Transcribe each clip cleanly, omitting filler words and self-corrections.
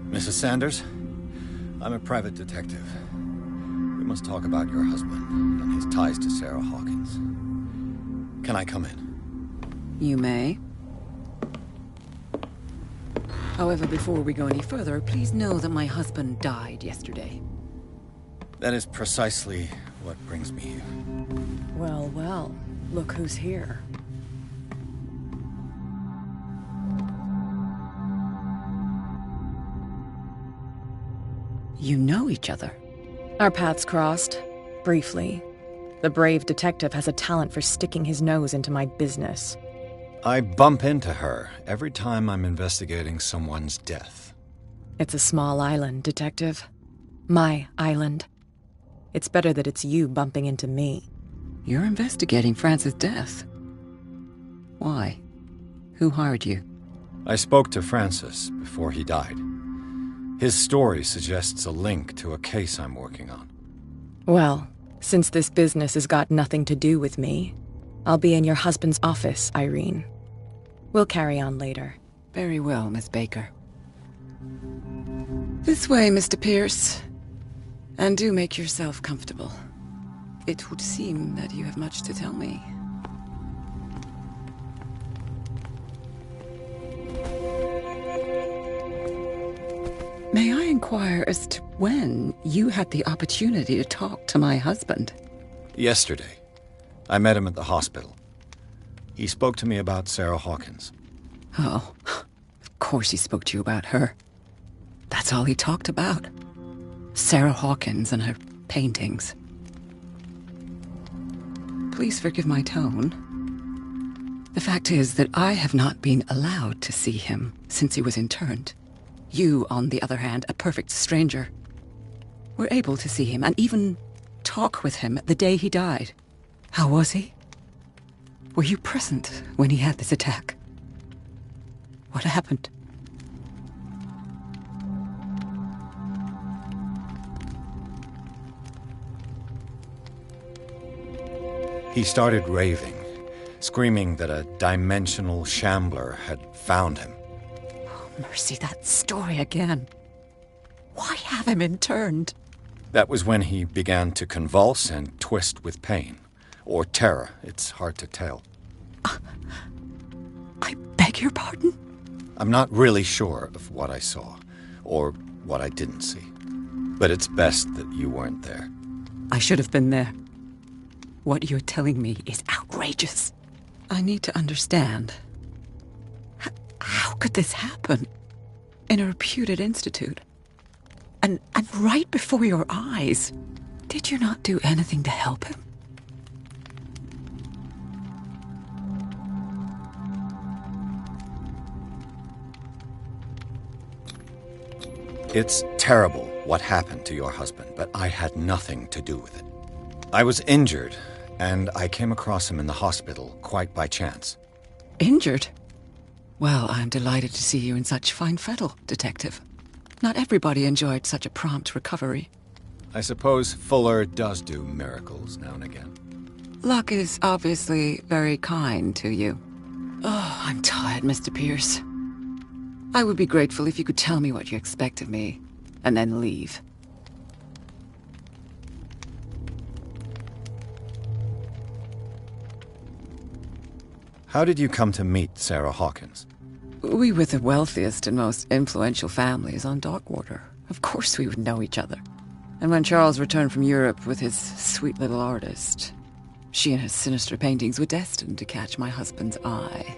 Mrs. Sanders, I'm a private detective. We must talk about your husband and his ties to Sarah Hawkins. Can I come in? You may. However, before we go any further, please know that my husband died yesterday. That is precisely what brings me here. Well, well, look who's here. You know each other. Our paths crossed, briefly. The brave detective has a talent for sticking his nose into my business. I bump into her every time I'm investigating someone's death. It's a small island, Detective. My island. It's better that it's you bumping into me. You're investigating Francis' death. Why? Who hired you? I spoke to Francis before he died. His story suggests a link to a case I'm working on. Well, since this business has got nothing to do with me, I'll be in your husband's office, Irene. We'll carry on later. Very well, Miss Baker. This way, Mr. Pierce. And do make yourself comfortable. It would seem that you have much to tell me. May I inquire as to when you had the opportunity to talk to my husband? Yesterday. I met him at the hospital. He spoke to me about Sarah Hawkins. Oh, of course he spoke to you about her. That's all he talked about. Sarah Hawkins and her paintings. Please forgive my tone. The fact is that I have not been allowed to see him since he was interned. You, on the other hand, a perfect stranger, were able to see him and even talk with him the day he died. How was he? Were you present when he had this attack? What happened? He started raving, screaming that a dimensional shambler had found him. Oh, mercy, that story again. Why have him interned? That was when he began to convulse and twist with pain. Or terror, it's hard to tell. I beg your pardon? I'm not really sure of what I saw, or what I didn't see. But it's best that you weren't there. I should have been there. What you're telling me is outrageous. I need to understand. How could this happen? In a reputed institute? And right before your eyes? Did you not do anything to help him? It's terrible what happened to your husband, but I had nothing to do with it. I was injured, and I came across him in the hospital quite by chance. Injured? Well, I'm delighted to see you in such fine fettle, Detective. Not everybody enjoyed such a prompt recovery. I suppose Fuller does do miracles now and again. Luck is obviously very kind to you. Oh, I'm tired, Mr. Pierce. I would be grateful if you could tell me what you expect of me, and then leave. How did you come to meet Sarah Hawkins? We were the wealthiest and most influential families on Darkwater. Of course we would know each other. And when Charles returned from Europe with his sweet little artist, she and her sinister paintings were destined to catch my husband's eye.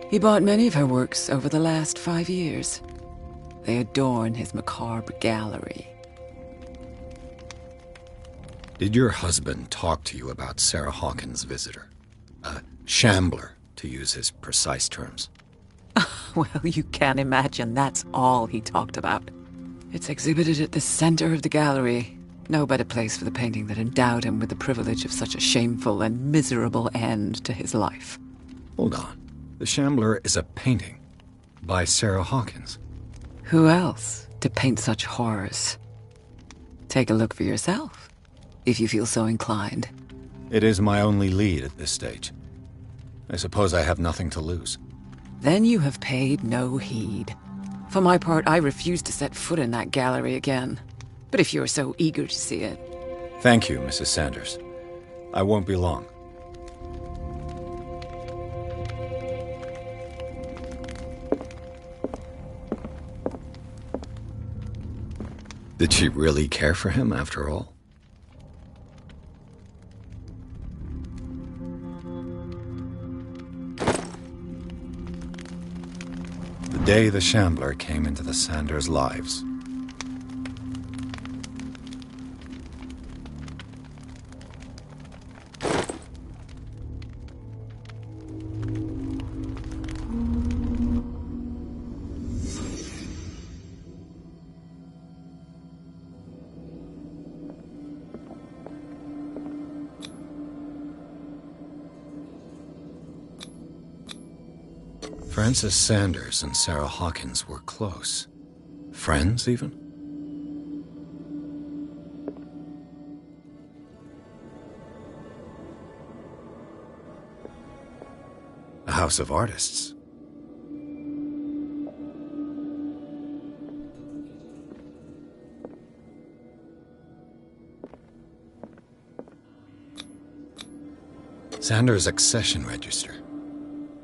He bought many of her works over the last 5 years. They adorn his macabre gallery. Did your husband talk to you about Sarah Hawkins' visitor? A shambler, to use his precise terms. Well, you can imagine that's all he talked about. It's exhibited at the center of the gallery. No better place for the painting that endowed him with the privilege of such a shameful and miserable end to his life. Hold on. The Shambler is a painting by Sarah Hawkins. Who else to paint such horrors? Take a look for yourself, if you feel so inclined. It is my only lead at this stage. I suppose I have nothing to lose. Then you have paid no heed. For my part, I refuse to set foot in that gallery again. But if you're so eager to see it... Thank you, Mrs. Sanders. I won't be long. Did she really care for him after all? The day the Shambler came into the Sanders' lives. Frances Sanders and Sarah Hawkins were close. Friends, even? A house of artists. Sanders' accession register.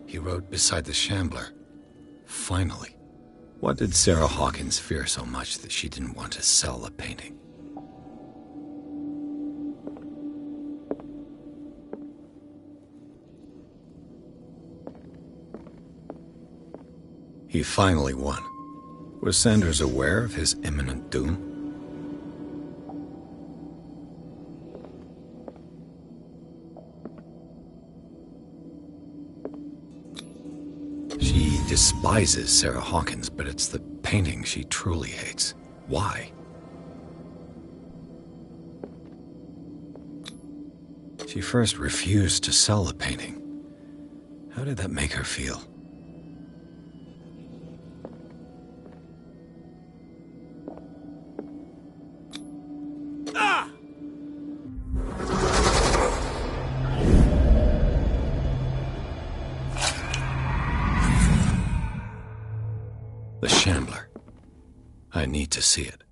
He wrote beside the Shambler, "Finally." What did Sarah Hawkins fear so much that she didn't want to sell the painting? He finally won. Was Sanders aware of his imminent doom? She despises Sarah Hawkins, but it's the painting she truly hates. Why? She first refused to sell the painting. How did that make her feel? The Shambler. I need to see it.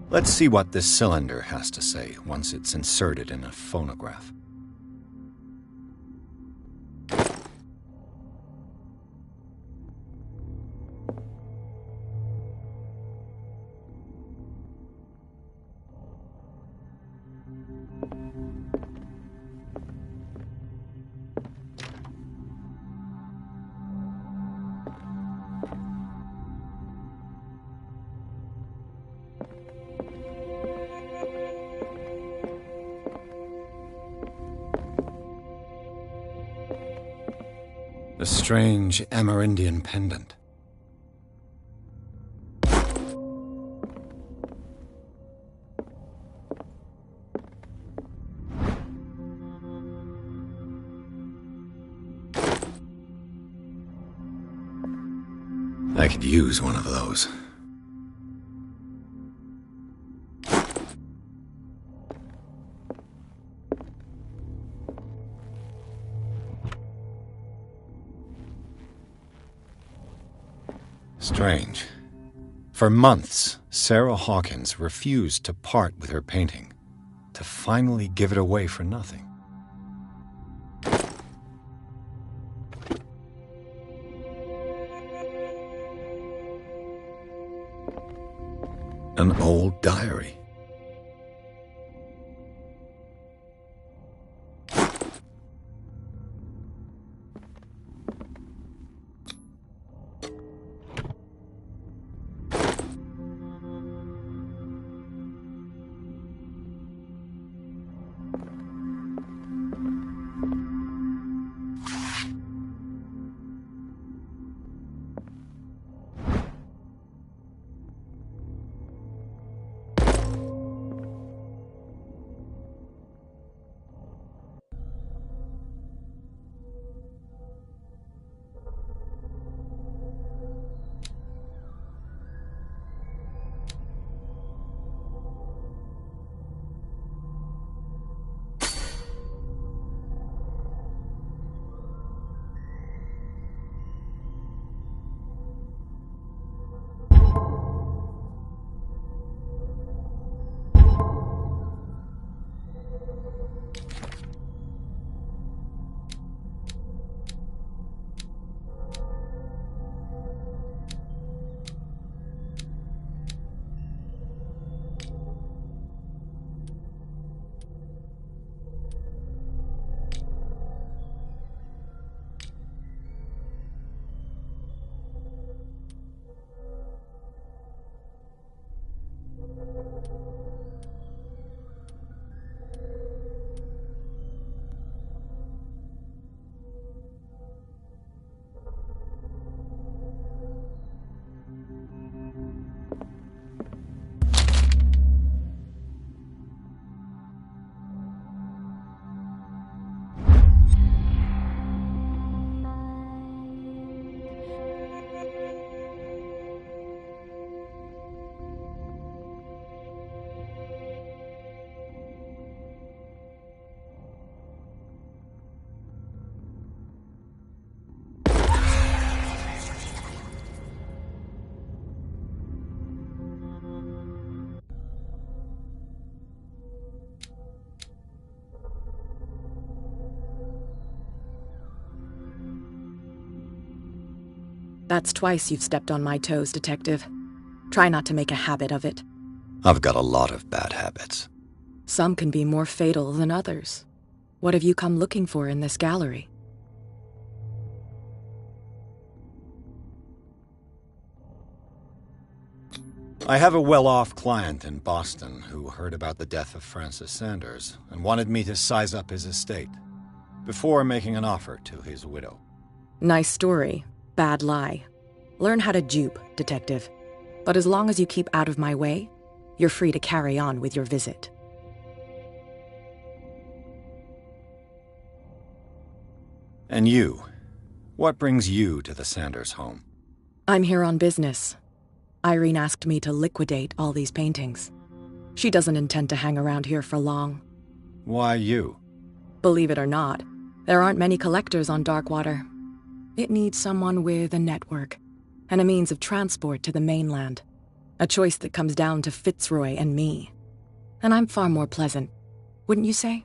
Let's see what this cylinder has to say once it's inserted in a phonograph. A strange Amerindian pendant. I could use one of those. Strange. For months, Sarah Hawkins refused to part with her painting, to finally give it away for nothing. An old diary. That's twice you've stepped on my toes, Detective. Try not to make a habit of it. I've got a lot of bad habits. Some can be more fatal than others. What have you come looking for in this gallery? I have a well-off client in Boston who heard about the death of Francis Sanders and wanted me to size up his estate before making an offer to his widow. Nice story. Bad lie. Learn how to dupe, Detective. But as long as you keep out of my way, you're free to carry on with your visit. And you? What brings you to the Sanders home? I'm here on business. Irene asked me to liquidate all these paintings. She doesn't intend to hang around here for long. Why you? Believe it or not, there aren't many collectors on Darkwater. It needs someone with a network and a means of transport to the mainland. A choice that comes down to Fitzroy and me. And I'm far more pleasant, wouldn't you say?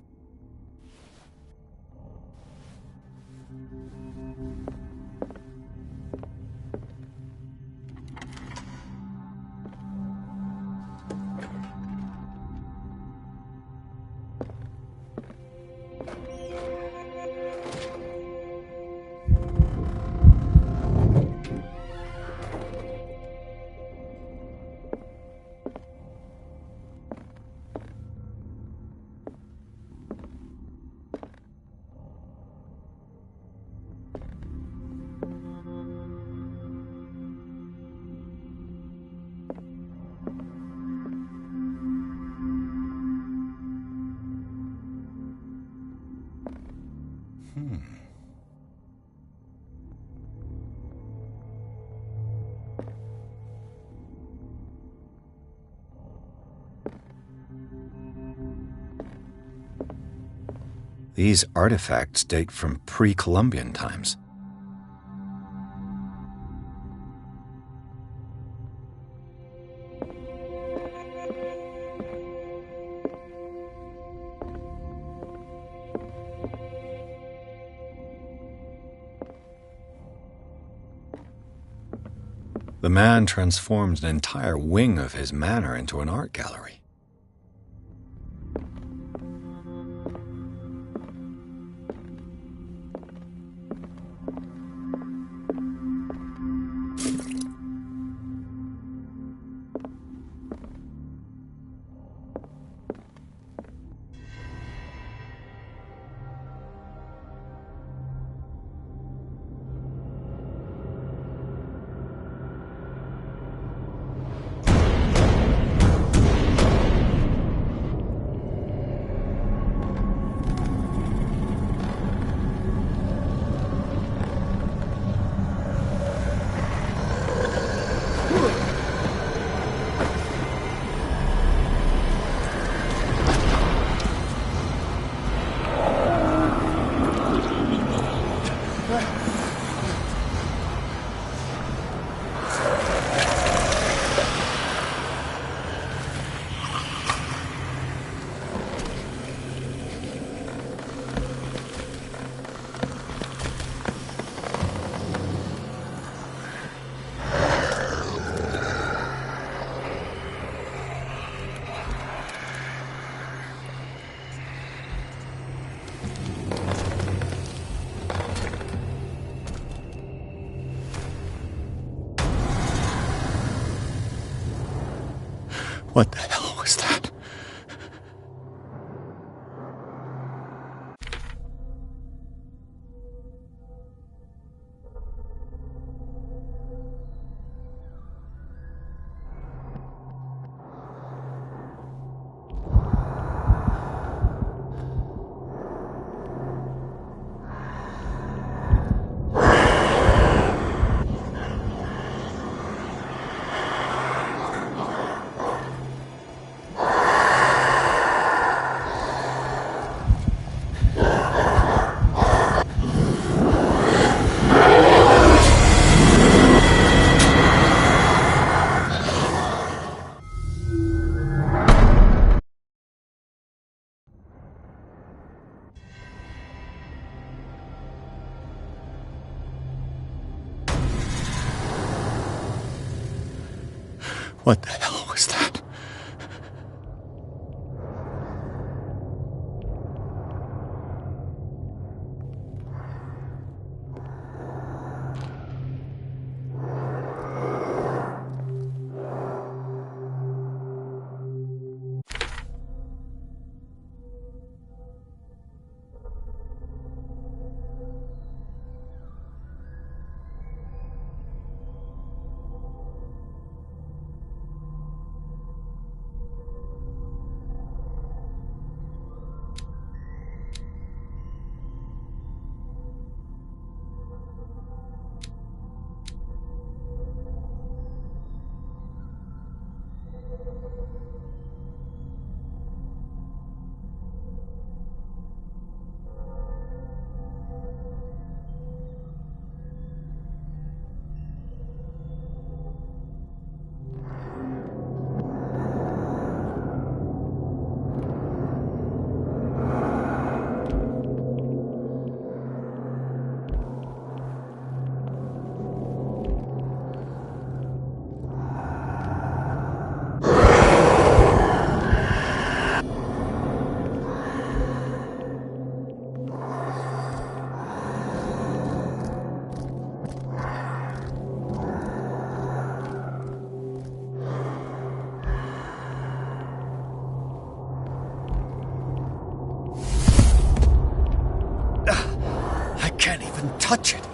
These artifacts date from pre-Columbian times. The man transformed an entire wing of his manor into an art gallery. What the hell was that? What the hell was that? I can't even touch it.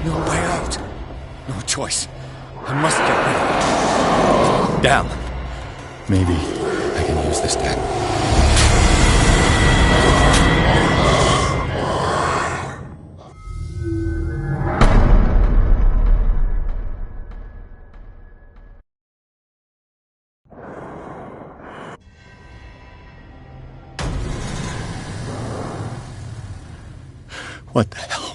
No way out. No choice. I must get rid of it. Damn. Maybe I can use this deck. What the hell?